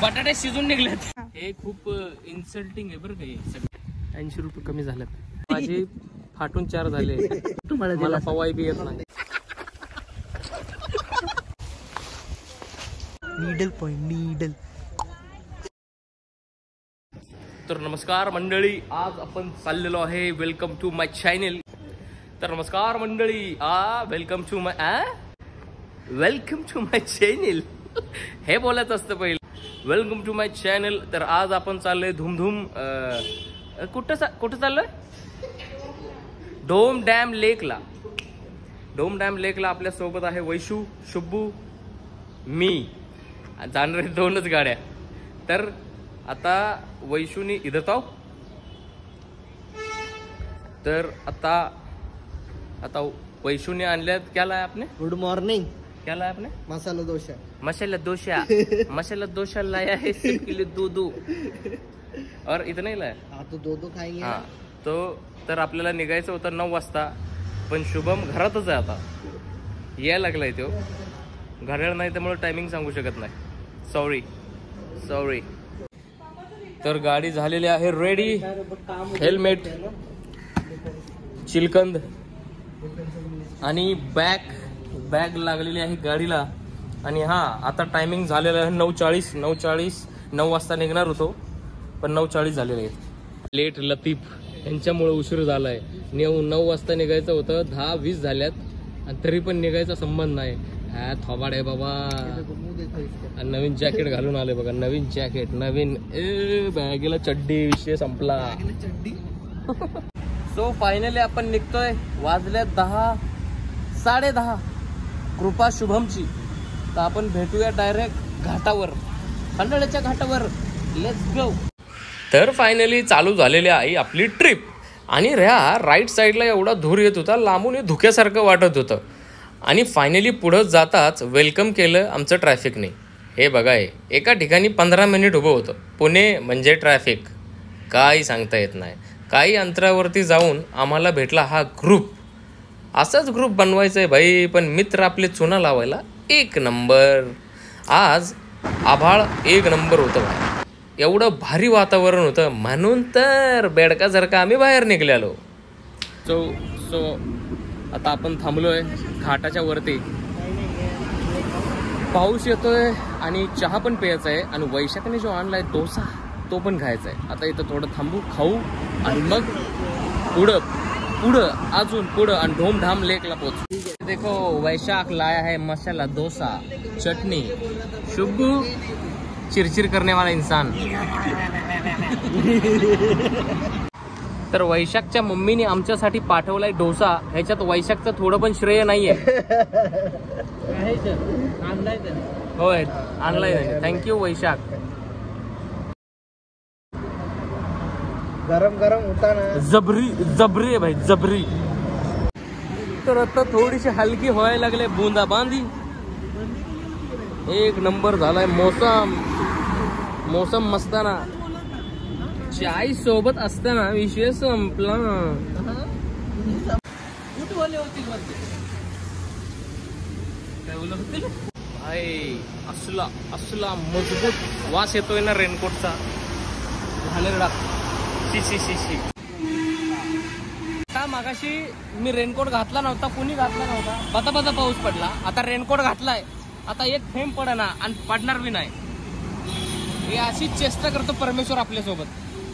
बटाटे शिजून निघलेत. हे खूप इन्सल्टिंग आहे बरं का. 80 रुपये कमी झालेत. माझे फाटून 4 झाले. मला पवाई बी येत नाही. Needle point needle. तर नमस्कार मंडळी, आज आपण चाललेलो आहे वेलकम टू माय चॅनल. तर नमस्कार मंडळी, वेलकम टू माय चॅनल. हे बोलायचं असतं पहिले, वेलकम टू माय चॅनल. तर आज आपण चाललोय धूमधूम. कुठं चाललोय? डोम डॅम लेकला. आपल्या सोबत आहे वैशू, शुब्बू, मी. जाणारे 2च गाड्या. तर आता वैशूनी इधर तो. तर आता वैशूने आणल्यात. क्या लाया आपने? Good morning. क्या लाया आपने? मसाला डोसा. मसाला डोसा लाया है सिर्फ के लिए 2 और इतना ही लाया. हाँ तो 2 खाएंगे. हाँ तो तर आपल्याला निघायचं होतं 9 वाजता, पण शुभम घरातच आहे आता. यायला लागलाय तो. घड्याळ नाही त्यामुळे टायमिंग सांगू शकत नाही. सॉरी. तर गाडी झालेली आहे रेडी. हेल्मेट, चिलकंद आणि बॅग लागलेली आहे गाडीला. आणि हा आता टायमिंग झालेला आहे 9:40. 9 वाजता निघणार होतो, पण 9:40 झालेले आहेत. लेट लतीफ यांच्यामुळे उशीर झालाय. 9 वाजता निघायचं होतं, 10:20 झाल्यात आणि तरी पण निघायचा संबंध नाही. हा थोबाड आहे बाबा. नवीन जॅकेट घालून आले बघा. नवीन जॅकेट, नवीन बॅगेला चड्डी. विषय संपला. सो फायनली आपण निघतोय. वाजले 10:30. कृपा शुभमची. तर आपण भेटूया डायरेक्ट घाटावर, खंडाळ्याच्या घाटावर. Let's go. तर फायनली चालू झालेली आहे आपली ट्रिप. आणि राईट साईडला एवढा धूर येत होता, लांबून हे धुक्यासारखं वाटत होतं. आणि फायनली पुढं जाताच वेलकम केलं आमचं ट्रॅफिकने. हे बघा, एका ठिकाणी 15 मिनिट उभं होतं. पुणे म्हणजे ट्रॅफिक, काही सांगता येत नाही. काही अंतरावरती जाऊन आम्हाला भेटला हा ग्रुप. असाच ग्रुप बनवायचा आहे भाई, पण मित्र आपले चुना लावायला 1 नंबर. आज आभाळ 1 नंबर होतं भाई. एवढं भारी वातावरण होतं, म्हणून तर बेडकासारखं आम्ही बाहेर निघालो. सो आता आपण थांबलोय घाटाच्या वरती. पाऊस येतोय आणि चहा पण प्यायचा आहे. आणि वैशाखने जो आणलाय डोसा, तो पण खायचा आहे. आता इथं थोडं थांबू, खाऊ आणि मग पुढं अजून पुढं आणि ढोमढाम लेकला पोहोचू. देखो वैशाख लाया है मसाला डोसा, चटणी. शुब्बू चिरचिर करने वाला इंसान. तर वैशाखच्या मम्मीने आमच्यासाठी पाठवलाय डोसा. ह्याच्यात वैशाखचं थोडं पण श्रेय नाहीये. होय, आणलाय. थँक्यू वैशाख. गरम होता ना. जबरी आहे भाई, जबरी. तर आता थोडीशी हलकी व्हायला लागले बूंदा बांधी. 1 नंबर झालाय मोसम मस्ताना. चाय सोबत असताना विषय संपला. भाई असला मजबूत वास येतोय ना रेनकोटचा. घाणेरडा. शी. मागाशी मी रेनकोट घातला नव्हता, कुणी घातला नव्हता. बता पाऊस पडला. आता रेनकोट घातलाय. आता एक थेंब पडना आणि पडणार बी नाही. हे अशी चेष्टा करतो परमेश्वर आपल्यासोबत.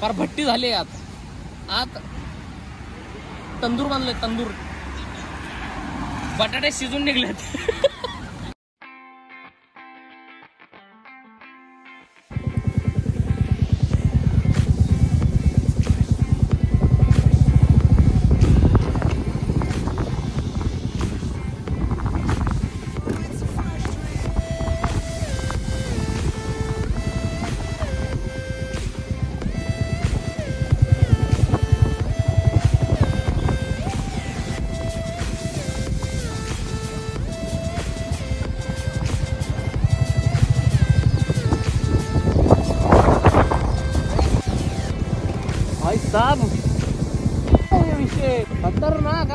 फार भट्टी झाली आत तंदूर बांधले. तंदूर. बटाटे शिजून निघलेत. साहब ये विषय खतरनाक.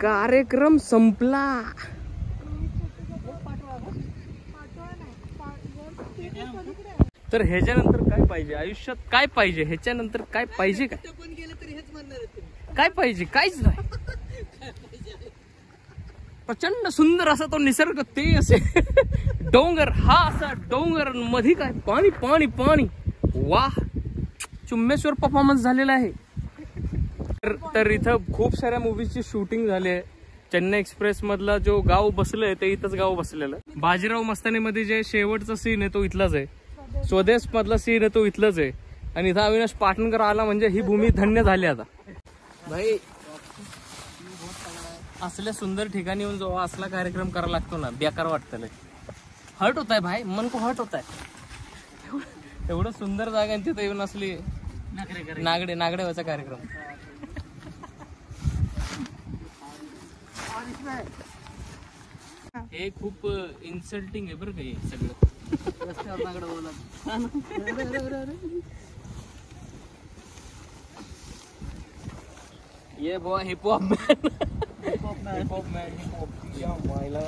कार्यक्रम संपला. तर ह्याच्यानंतर काय पाहिजे आयुष्यात? काय पाहिजे ह्याच्यानंतर? काय पाहिजे? काय पाहिजे? काहीच नाही. प्रचंड सुंदर असा तो निसर्ग, ते असे डोंगर, हा असा डोंगर मध्ये काय पाणी पाणी पाणी. वाह, चुम्मेश्वर परफॉर्मन्स झालेला आहे. तर इथं खूप साऱ्या मूवीजची शूटिंग झाली आहे. चेन्नई एक्सप्रेस मधला जो गाव बसलंय ते इथंच गाव बसलेलं. बाजीराव मस्तानी मध्ये जे शेवटचा सीन आहे तो इथलाच आहे. स्वदेश मधला सीन आहे तो इथलाच आहे. आणि इथं अविनाश पाटणकर आला म्हणजे ही भूमी धन्य झाली आता. भाई असल्या सुंदर ठिकाणी येऊन जो असला कार्यक्रम करायला लागतो ना, बेकार वाटतं. हर्ट होत आहे भाई, मन को हर्ट होत आहे. एवढं सुंदर जागा तिथं येऊन असली नागडे व्हायचा कार्यक्रम. हे खूप इन्सल्टिंग आहे बरं का हे सगळं. रस्त्यावर नागडं बोलत. ये boy heap hop man. Heap hop man. Heap hop या मायला.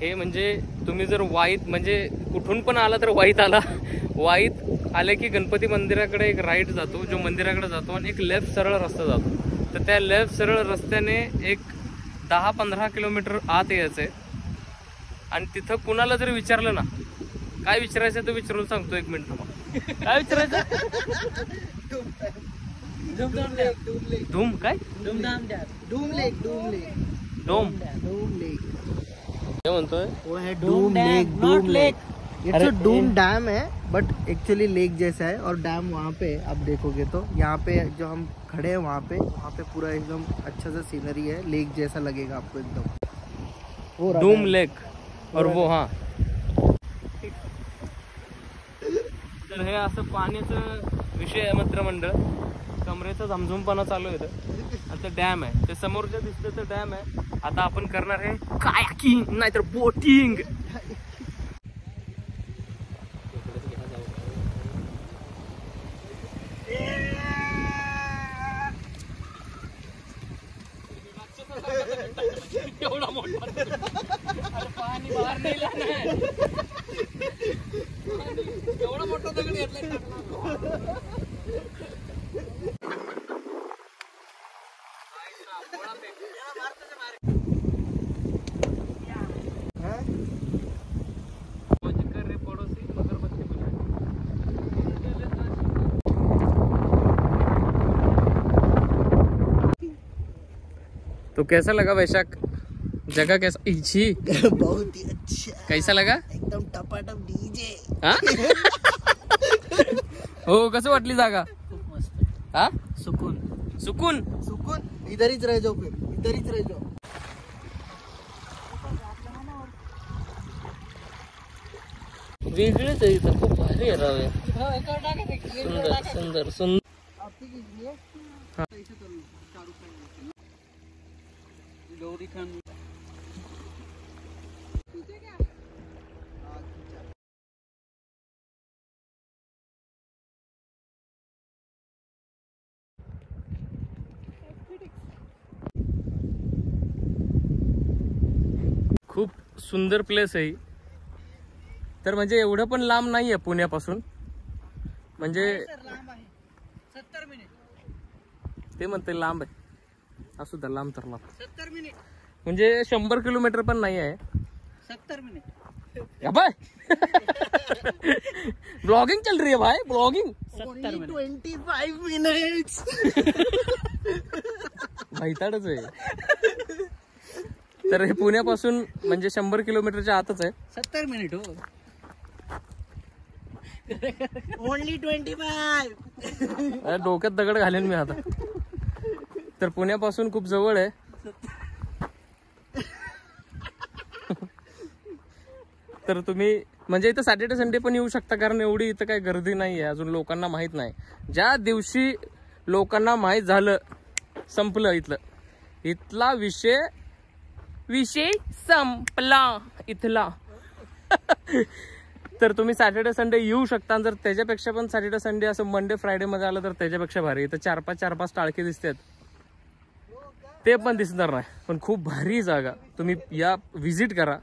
हे म्हणजे तुम्ही जर वाईत म्हणजे कुठून पण आला तर वाईत आला. वाईत आले की गणपती मंदिराकडे एक राईट जातो, जो मंदिराकडे जातो, आणि एक लेफ्ट सरळ रस्ता जातो. तर त्या लेफ्ट सरळ रस्त्याने एक 10-15 किलोमीटर आत यायचंय. आणि तिथं कुणाला जर विचारलं ना काय विचारायचं तर विचारून सांगतो. 1 मिनिट. काय विचारायचं? धूम काय? डूम लेक. डोम लेक काय म्हणतोय? वो है doom lake. It's a doom dam है बट एक्चुअली लेक जैसा है. और डैम वहाँ पे आप देखोगे तो यहाँ पे जो हम खड़े हैं वहाँ पे पूरा एकदम अच्छा सा सीनरी है. लेक जैसा लगेगा आपको एकदम. डूम लेक. और वो हा तर हे असं पाण्याचं विषय आहे मित्र मंडळ. कमरेचा झमझमपणा चालू आहे. आता डॅम आहे ते समोर जे दिसतं ते डॅम आहे. आता आपण करणार आहे कायाकिंग नाहीतर बोटिंग. एवढा मोठा पाणी बाहेर नाही जाणार. एवढा मोठा दगड घेतलाय. तो कैसा लगा वैशाख? जगह कैसा? इच्छी बहुत ही अच्छा. कैसा लगा? एकदम टपाटप डीजे. हो, कसं वाटली जागा? खूप मस्त. हा, सुकून. सुकून. इधर ही रह जाओ. फिर इधर ही रह जाओ. वेगळंच आहे इथं. खूप भारी आहे राव. सुंदर सुंदर सुंदर. गौरी खान. खूप सुंदर प्लेस आहे. तर म्हणजे एवढं पण लांब नाहीये पुण्यापासून. म्हणजे 70 मिनिट ते म्हणते लांब आहे. असू द्या, लांब तर लांब. 70 मिनिट म्हणजे 100 किलोमीटर पण नाही आहे. 70 मिनिट. या बाय ब्लॉगिंग चल रही है भाई. ब्लॉगिंग. 25 मिनिट्स. भाईताडच आहे. तर हे पुण्यापासून म्हणजे 100 किलोमीटरच्या आतच आहे. 70 मिनिट हो. ओनली 25. डोक्यात दगड घालेन मी आता. तर पुण्यापासून खूप जवळ आहे. तर तुम्ही म्हणजे इथं सॅटर्डे संडे पण येऊ शकता, कारण एवढी इथं काही गर्दी नाही आहे, अजून लोकांना माहीत नाही. ज्या दिवशी लोकांना माहीत झालं संपलं इथला विषय संपला इथला. तर तुम्ही सॅटर्डे संडे येऊ शकता. जर त्याच्यापेक्षा पण सॅटर्डे संडे असं मंडे फ्रायडे मध्ये आलं तर त्याच्यापेक्षा भारी. इथं 4-5 टाळके दिसतात, ते पण दिसणार नाही, पण खूप भारी जागा. तुम्ही या व्हिजिट करा.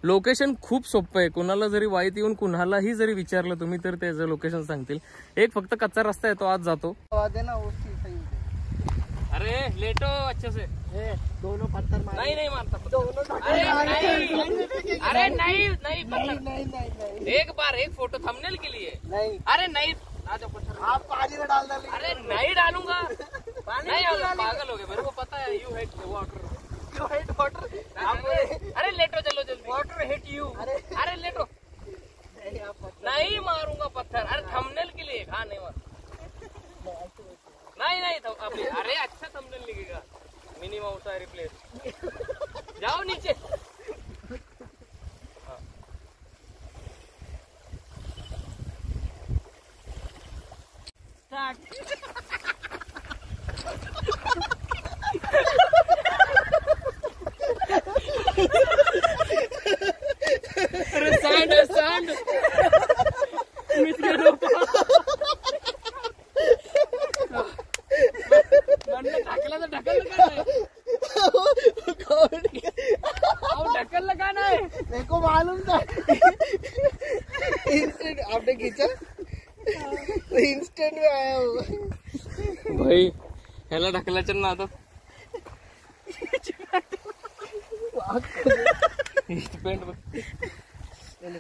लोकेशन खूप सोपं आहे. कुणाला जरी वाईट येऊन कुणालाही जरी विचारलं तुम्ही तर त्याचं लोकेशन सांगतील. एक फक्त कच्चा रस्ता आहे, तो आज जातो. अरे लेटो अच्छे से. दोनों पत्थर नहीं मारता दोनों. अरे नहीं एक बार एक फोटो थंबनेल के लिए. नहीं अरे नहीं आप पानी में डाल डालिए. अरे नहीं डालूंगा. नहीं पागल हो गए, मेरे को पता है. You hate water. अरे लेटो चलो जल्दी. Water hate you. अरे लेटो. नहीं मारूंगा पत्थर. अरे थंबनेल के लिए. हाँ नहीं मार. नहीं अभी. अरे अच्छा थंबनेल लिखेगा. मिनी माउस है रिप्लेस. जाओ नीचे. स्टार्ट. अरे सांड ढकल का नाही. मेरे को मालूम था. इंस्टेंट आपने खींचा तो इंस्टेंट में आया हो भाई. ह्याला ढकलायचं ना आता.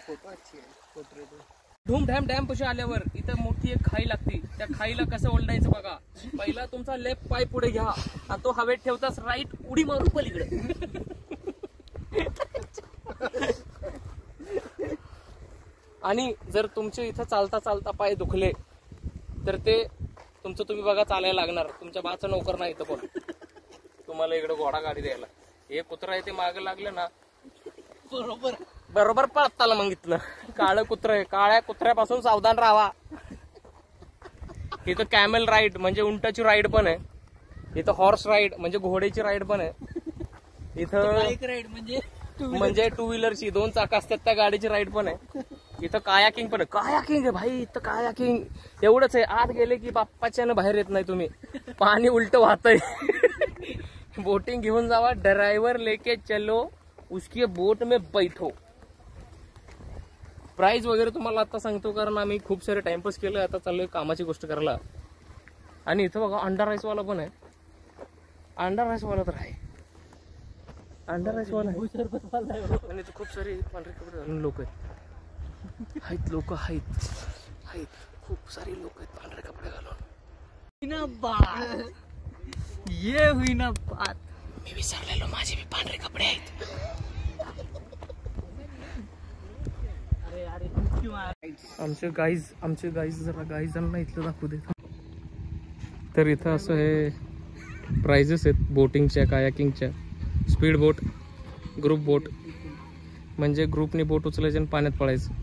फोटो अच्छी आहे. धूमधाम डॅम पशी आल्यावर इथं मोठी एक खाई लागते. त्या खाईला कसं ओलडायचं बघा. पहिला तुमचा लेफ्ट पाय पुढे घ्या आणि तो हवेत ठेवताच राईट उडी मारून पलीकडे. आणि जर तुमचे इथं चालता चालता पाय दुखले तर ते तुमचं तुम्ही बघा चालायला लागणार. तुमच्या बाचा नोकर नाही इथं कोण तुम्हाला इकडे घोडा गाडी द्यायला. हे कुत्रा आहे ते मागे लागलं ना बरोबर पळताला. मग इथलं काळं कुत्र आहे. काळ्या कुत्र्यापासून सावधान राहा. इथं कॅमेल राईड म्हणजे उंटाची राईड पण आहे. इथं हॉर्स राईड म्हणजे घोड्याची राईड पण आहे. इथं बाईक राईड म्हणजे टू व्हीलरची 2 चाक असतात त्या गाडीची राईड पण आहे. इथं कायाकिंग पण आहे. कायाकिंग आहे भाई. इथं कायाकिंग एवढंच आहे. आत गेले की बाप्पाच्यानं बाहेर येत नाही तुम्ही. पाणी उलट वाहतंय. बोटिंग घेऊन जावा. ड्रायव्हर लेके चलो, उसकी बोट में बैठो. प्राइस वगैरे तुम्हाला आता सांगतो, कारण आम्ही खूप सारे टाइमपास केलं. आता चाललोय कामाची गोष्ट करायला. आणि इथं बघा अंडा राईस वाला पण आहे. अंडा राईस वाला तर आहे. अंडा राईस वाला आहे. आणि इथं खूप सारे पांढरे कपडे घालून लोक आहेत. लोक आहेत खूप सारे लोक आहेत पांढरे कपडे घालून. ये हुई ना बात. मी विसरलेलो माझे मी पांढरे कपडे आहेत. आमचे गाईज जरा गाईजांना इथलं दाखवू दे. तर इथं असं हे प्राइजेस आहेत बोटिंगच्या, कायाकिंगच्या. स्पीड बोट, ग्रुप बोट म्हणजे ग्रुपनी बोट उचलायची आणि पाण्यात पळायचं.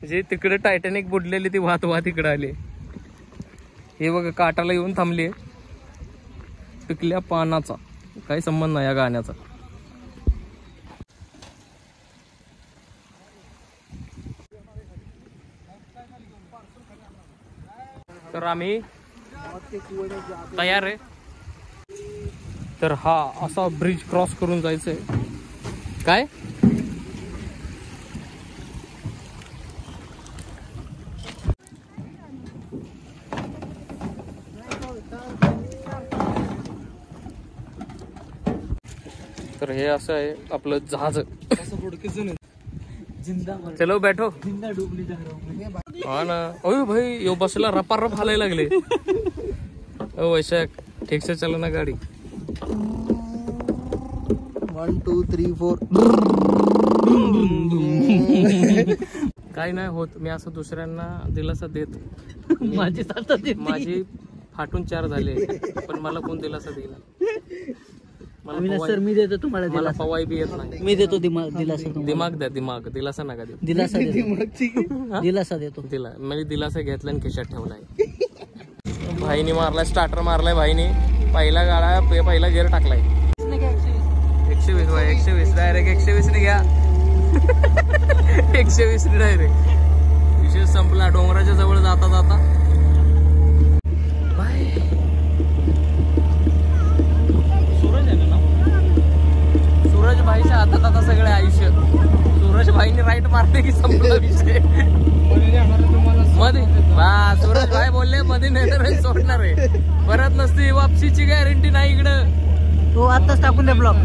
जे तिकडे टायटॅनिक बुडलेली ती वाहत इकडे आली. हे बघा काटाला येऊन थांबली. पिकल्या पानाचा काही संबंध नाही या गाण्याचा. तर आम्ही तयार आहे. तर हा असा ब्रिज क्रॉस करून जायचंय. काय तर हे असं आहे आपलं जहाज. चलो बैठो. हा ना. ओ भाई यो बसला रपारप हालायला लागले. ओ वैशाख ठीक से चलो ना गाडी. 1 2 3 4. काय नाही होत. मी असं दुसऱ्यांना दिलासा देत. माझी फाटून 4 झाले पण मला कोण दिलासा दिला. अविनाश सर मी देतो तुम्हाला मला पवाई बी येत नाही. मी देतो दिलासा. दिमाग द्या, दिमाग. दिलासा नका देऊ. दिलासा दिलासा देतो. मी दिलासा घेतला आणि खिशात ठेवलाय. भाईनी मारलाय, स्टार्टर मारलाय भाईनी. पहिला गाडा पहिला गिअर टाकलाय. 120 भाई 120 डायरेक्ट 120 ने घ्या. 120 ने डायरेक्ट विषय संपला. डोंगराच्या जवळ जाता जाता सूरज भाईच्या हातात आता सगळे आयुष्य. सूरज भाईने राईट मारले की संपला विषय. मध्ये सूरज भाई बोलले मध्ये नाही सोडणार आहे. परत नसती वापसीची गॅरंटी नाही इकडं. तो आताच टाकून द्या ब्लॉक.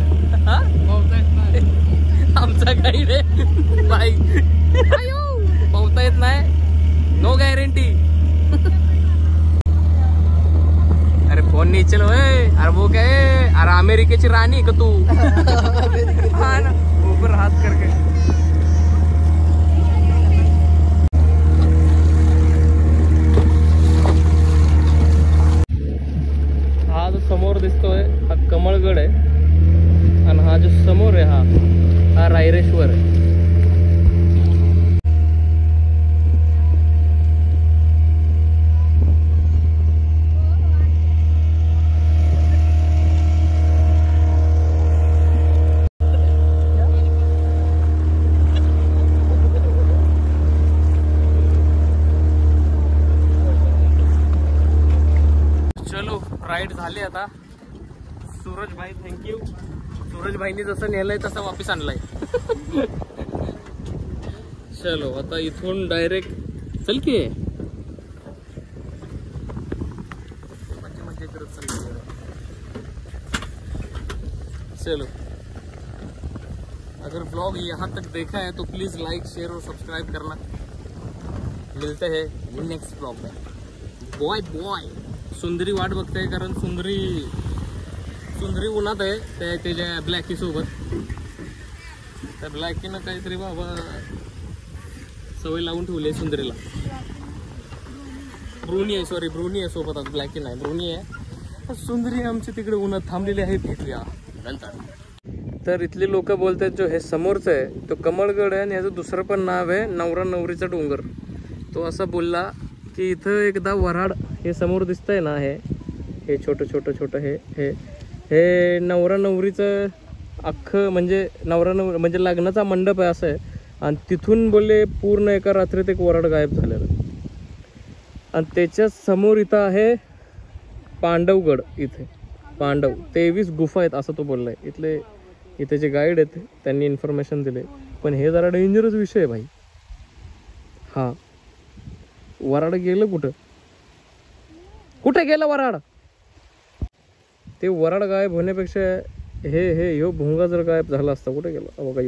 आमचा काही रे भाई पावता येत नाही. No guarantee. अरे फोन नाही चलो. अरे वो काय अरे अमेरिकेची राणी का तू. हा ना ऊपर हात करके. हा जो समोर दिसतोय हा कमळगड आहे आणि हा जो समोर आहे हा रायरेश्वर आहे. चलो राईड झाली आता. सूरज भाई थँक्यू. सूरज भाईनी जसं नेलंय तसं वापस आणलाय. चलो आता इथून डायरेक्ट चल की मजे करत चाललो. चलो अगर ब्लॉग यहाँ तक देखा है तो प्लीज लाइक शेयर और सब्सक्राइब करना. मिलते हैं नेक्स्ट ब्लॉग में. Boy boy. सुंदरी वाट बघते कारण सुंदरी उन्हात आहे त्याच्या ब्लॅकी सोबत. त्या ब्लॅकीनं काहीतरी बाबा सवय लावून ठेवली आहे सुंदरीला. ब्रुनी आहे, सॉरी ब्रुनी आहे सोबत. आता ब्लॅकी नाही ब्रुनी आहे. सुंदरी आमची तिकडे उन्हात थांबलेली आहे. भेटूया नंतर. तर इथली लोक बोलतात जो हे समोरचं आहे तो कमळगड आहे आणि याचं दुसरं पण नाव आहे नवरा नवरीचा डोंगर. तो असा बोलला की इथं एकदा वऱ्हाड हे समोर दिसतंय ना हे छोटं हे नवरा नवरीचं अख्खं म्हणजे नवरा नवरी म्हणजे लग्नाचा मंडप आहे असं आहे. आणि तिथून बोलले पूर्ण एका रात्रीत एक वऱ्हाड गायब झालेलं. आणि त्याच्या समोर इथं आहे पांडवगड. इथे पांडव 23 गुफा आहेत असं तो बोललाय. इथे जे गाईड आहेत त्यांनी इन्फॉर्मेशन दिले. पण हे जरा डेंजरस विषय आहे भाई. हा वऱ्हाड गेलं कुठे गेलं वऱ्हाड. ते वऱ्हाड गायब होण्यापेक्षा ह्यो भोंगा जर गायब झाला असता कुठे गेला बघा.